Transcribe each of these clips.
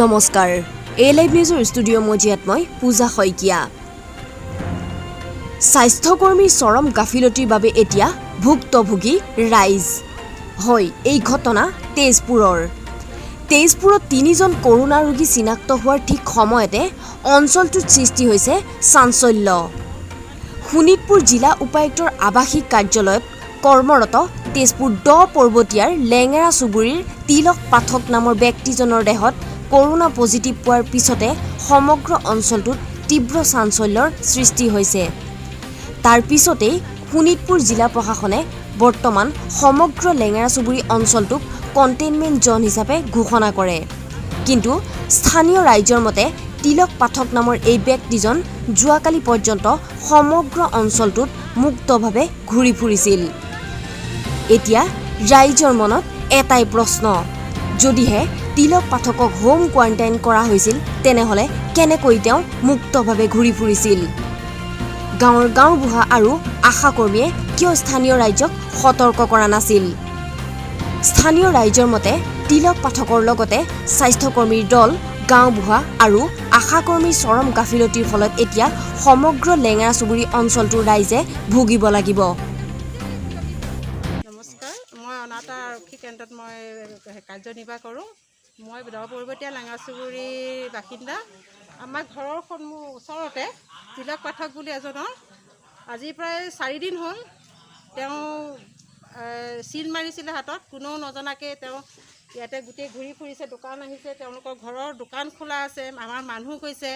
নমস্কাৰ এ লাইভ নিউজৰ ষ্টুডিঅ' মজিয়াত মই পূজা শইকীয়া স্বাস্থ্যকৰ্মী চৰম গাফিলতিৰ বাবে এতিয়া ভুক্তভোগী ৰাইজ হয় এই ঘটনা তেজপুৰত তিনিজন কৰোনা ৰোগী চিনাক্ত হোৱাৰ ঠিক সময়তে অঞ্চলটোত সৃষ্টি হৈছে চাঞ্চল্য শোণিতপুৰ জিলা উপায়ুক্তৰ আৱাসিক কাৰ্যালয়ত কৰ্মৰত তেজপুৰ দ পৰ্বতীয়াৰ লেঙেৰা চুবুৰীৰ তিলক পাঠক নামৰ ব্যক্তিজনৰ দেহত কৰোনা পজিটিভ পোৱাৰ পিছতে সমগ্ৰ অঞ্চলটোত তীব্ৰ চাঞ্চল্যৰ সৃষ্টি হৈছে তাৰ পিছতেই শোণিতপুৰ জিলা প্ৰশাসনে বৰ্তমান সমগ্ৰ লেঙেৰা চুবুৰী অঞ্চলটোক কণ্টেইনমেণ্ট জোন হিচাপে ঘোষণা কৰে কিন্তু স্থানীয় ৰাইজৰ মতে তিলক পাঠক নামৰ এই ব্যক্তিজন যোৱাকালি পৰ্যন্ত সমগ্ৰ অঞ্চলটোত মুক্তভাৱে ঘূৰি ফুৰিছিল এতিয়া ৰাইজৰ মনত এটাই প্ৰশ্ন যদিহে তিলক পাঠকক হোম কোৱাৰেণ্টাইন কৰা হৈছিল তেনেহলে কেনেকৈ তেওঁ মুক্তভাৱে ঘূৰি ফুৰিছিল গাঁৱৰ গাঁওবুঢ়া আৰু আশাকৰ্মীয়ে কিয় স্থানীয় ৰাইজক সতৰ্ক কৰা নাছিল স্থানীয় ৰাইজৰ মতে তিলক পাঠকৰ লগতে স্বাস্থ্যকৰ্মীৰ দল গাঁওবুঢ়া আৰু আশাকৰ্মীৰ চৰম গাফিলতিৰ ফলত এতিয়া সমগ্ৰ লেঙেৰা চুবুৰী অঞ্চলটোৰ ৰাইজে ভুগিব লাগিব নমস্কাৰ মই অনাতা আৰক্ষী কেন্দ্ৰত মই কাৰ্যনিৰ্বাহ কৰোঁ মই দ পৰ্বতীয়া লেঙেৰা চুবুৰীৰ বাসিন্দা আমাৰ ঘৰৰ ওচৰতে তিলক পাঠক বুলি এজনৰ আজি প্ৰায় 4 দিন হ'ল তেওঁ চিল মাৰিছিলে হাতত কোনেও নজনাকৈ তেওঁ ইয়াতে গোটেই ঘূৰি ফুৰিছে দোকান আহিছে তেওঁলোকৰ ঘৰৰ দোকান খোলা আছে আমাৰ মানুহ গৈছে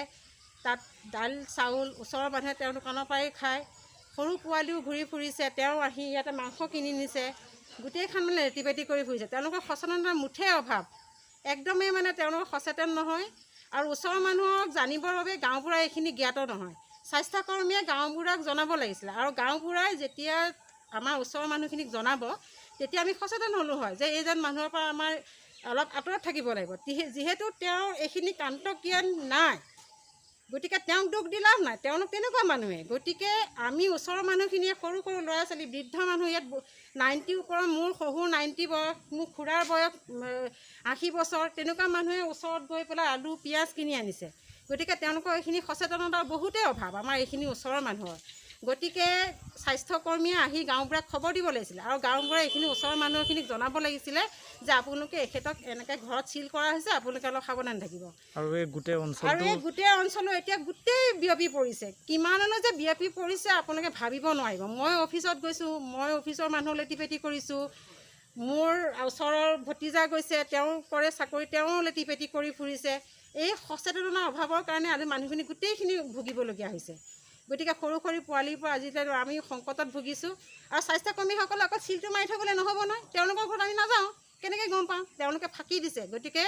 তাত দাইল চাউল ওচৰৰ মানুহে তেওঁ দোকানৰ পৰাই খায় সৰু পোৱালিও ঘূৰি ফুৰিছে তেওঁ আহি ইয়াতে মাংস কিনি নিছে গোটেইখন মানে ৰেতিপেতি কৰি ফুৰিছে তেওঁলোকৰ সচেতনতাৰ মুঠেই অভাৱ একদমেই মানে তেওঁলোক সচেতন নহয় আৰু ওচৰৰ মানুহক জানিবৰ বাবে গাঁওবুঢ়াই এইখিনি জ্ঞাত নহয় স্বাস্থ্যকৰ্মীয়ে গাঁওবুঢ়াক জনাব লাগিছিলে আৰু গাঁওবুঢ়াই যেতিয়া আমাৰ ওচৰৰ মানুহখিনিক জনাব তেতিয়া আমি সচেতন হ'লোঁ হয় যে এইজন মানুহৰ পৰা আমাৰ অলপ আঁতৰত থাকিব লাগিব যিহেতু তেওঁৰ এইখিনি কাণ্ড-জ্ঞান নাই গতিকে তেওঁক দুখ দি লাভ নাই তেওঁলোক তেনেকুৱা মানুহে গতিকে আমি ওচৰৰ মানুহখিনিয়ে সৰু সৰু ল'ৰা ছোৱালী বৃদ্ধ মানুহ ইয়াত 90 ওপৰৰ মোৰ শহুৰ 90 বয়স মোৰ খুৰাৰ বয়স 80 বছৰ তেনেকুৱা মানুহে ওচৰত গৈ পেলাই আলু পিঁয়াজ কিনি আনিছে গতিকে তেওঁলোকৰ এইখিনি সচেতনতাৰ বহুতেই অভাৱ আমাৰ এইখিনি ওচৰৰ মানুহৰ গতিকে স্বাস্থ্যকৰ্মীয়ে আহি গাঁওবুঢ়াক খবৰ দিব লাগিছিলে আৰু গাঁওবুঢ়াই এইখিনি ওচৰৰ মানুহখিনিক জনাব লাগিছিলে যে আপোনালোকে এখেতক এনেকৈ ঘৰত চিল কৰা হৈছে আপোনালোকে অলপ সাৱধান থাকিব আৰু এই গোটেই অঞ্চলো এতিয়া গোটেই বিয়পি পৰিছে কিমানলৈ যে বিয়পি পৰিছে আপোনালোকে ভাবিব নোৱাৰিব মই অফিচত গৈছোঁ মই অফিচৰ মানুহ লেটিপেটি কৰিছোঁ মোৰ ওচৰৰ ভতিজা গৈছে তেওঁ কৰে চাকৰি তেওঁ লেটিপেটি কৰি ফুৰিছে এই সচেতনতাৰ অভাৱৰ কাৰণে আজি মানুহখিনি গোটেইখিনি ভুগিবলগীয়া হৈছে গতিকে সৰু সৰু পোৱালিৰ পৰা আজিলৈ আমি সংকটত ভুগিছোঁ আৰু স্বাস্থ্যকৰ্মীসকলে অকল চিলটো মাৰি থ'বলৈ নহ'ব নহয় তেওঁলোকৰ ঘৰত আমি নাযাওঁ কেনেকৈ গম পাওঁ তেওঁলোকে ফাঁকি দিছে গতিকে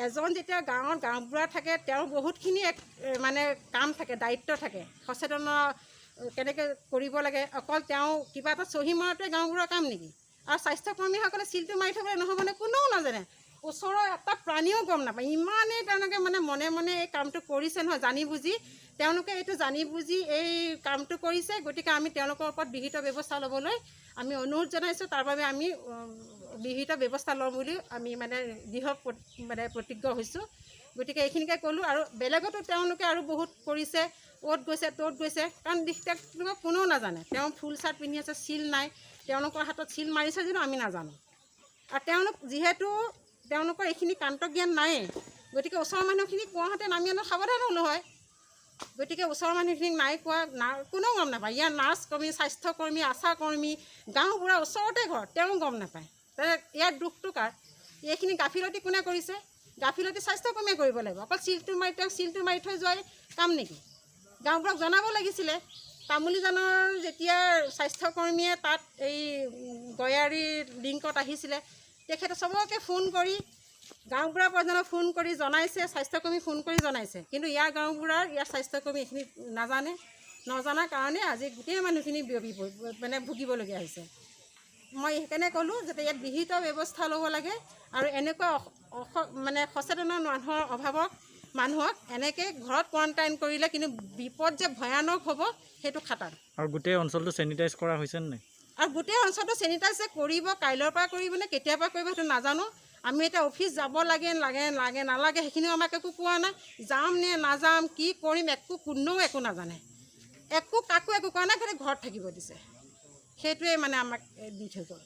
এজন যেতিয়া গাঁওবুঢ়া থাকে তেওঁৰ বহুতখিনি মানে কাম থাকে দায়িত্ব থাকে সচেতন কেনেকৈ কৰিব লাগে অকল তেওঁ কিবা এটা চহী মৰাটোৱে গাঁওবুঢ়াৰ কাম নেকি আৰু স্বাস্থ্যকৰ্মীসকলে চিলটো মাৰি থ'বলৈ নহ'ব মানে কোনেও নাজানে ওচৰৰ এটা প্ৰাণীও গম নাপায় ইমানেই তেওঁলোকে মানে মনে মনে এই কামটো কৰিছে নহয় জানি বুজি তেওঁলোকে এইটো জানি বুজি এই কামটো কৰিছে গতিকে আমি তেওঁলোকৰ ওপৰত বিহিত ব্যৱস্থা ল'বলৈ আমি অনুৰোধ জনাইছোঁ তাৰ বাবে আমি বিহিত ব্যৱস্থা ল'ম বুলি আমি মানে দৃঢ় প্ৰতিজ্ঞ হৈছোঁ গতিকে এইখিনিকে ক'লোঁ আৰু বেলেগতো তেওঁলোকে আৰু বহুত কৰিছে অ'ত গৈছে ত'ত গৈছে কাৰণ তেওঁলোকক কোনেও নাজানে তেওঁ ফুল চাৰ্ট পিন্ধি আছে চিল নাই তেওঁলোকৰ হাতত চিল মাৰিছে যদিও আমি নাজানো আৰু তেওঁলোক যিহেতু তেওঁলোকৰ এইখিনি কাণ্ড-জ্ঞান নায়েই গতিকে ওচৰৰ মানুহখিনিক কোৱাহেঁতেন আমি অলপ সাৱধান হ'লোঁ হয় গতিকে ওচৰৰ মানুহখিনিক নাই কোৱা কোনেও গম নাপায় ইয়াৰ নাৰ্ছ কৰ্মী স্বাস্থ্যকৰ্মী আশাকৰ্মী গাঁওবুঢ়া ওচৰতে ঘৰ তেওঁ গম নাপায় ইয়াৰ দুখটো কাৰ এইখিনি গাফিলতি কোনে কৰিছে গাফিলতি স্বাস্থ্যকৰ্মীয়ে কৰিব লাগিব অকল তেওঁক চিলটো মাৰি থৈ যোৱাই কাম নেকি গাঁওবুঢ়াক জনাব লাগিছিলে তামুলীজানৰ যেতিয়া স্বাস্থ্যকৰ্মীয়ে তাত এই গয়াৰী লিংকত আহিছিলে তেখেতে চবকে ফোন কৰি গাঁওবুঢ়া পৰ্যন্ত ফোন কৰি জনাইছে স্বাস্থ্যকৰ্মী ফোন কৰি জনাইছে কিন্তু ইয়াৰ গাঁওবুঢ়াৰ ইয়াৰ স্বাস্থ্যকৰ্মী এইখিনি নজনাৰ কাৰণে আজি গোটেই মানুহখিনি বিয়পি মানে ভুগিবলগীয়া হৈছে মই সেইকাৰণে ক'লোঁ যাতে ইয়াত বিহিত ব্যৱস্থা ল'ব লাগে আৰু এনেকুৱা মানে সচেতন মানুহৰ অভাৱত মানুহক এনেকৈ ঘৰত কোৱাৰেণ্টাইন কৰিলে কিন্তু বিপদ যে ভয়ানক হ'ব সেইটো খাটাং আৰু গোটেই অঞ্চলটো চেনিটাইজ কৰা হৈছে নাই আৰু গোটেই অঞ্চলটো চেনিটাইজ কৰিব কাইলৈৰ পৰা কৰিব নে কেতিয়াৰ পৰা কৰিব সেইটো নাজানো আমি এতিয়া অফিচ যাব লাগে নালাগে সেইখিনিও আমাক একো কোৱা নাই। যাম নে নাযাম কি কৰিম কোনেও একো নাজানে, কাকো একো কোৱা নাই, খালি ঘৰত থাকিব দিছে। সেইটোৱে মানে আমাক দি থৈ গ'ল।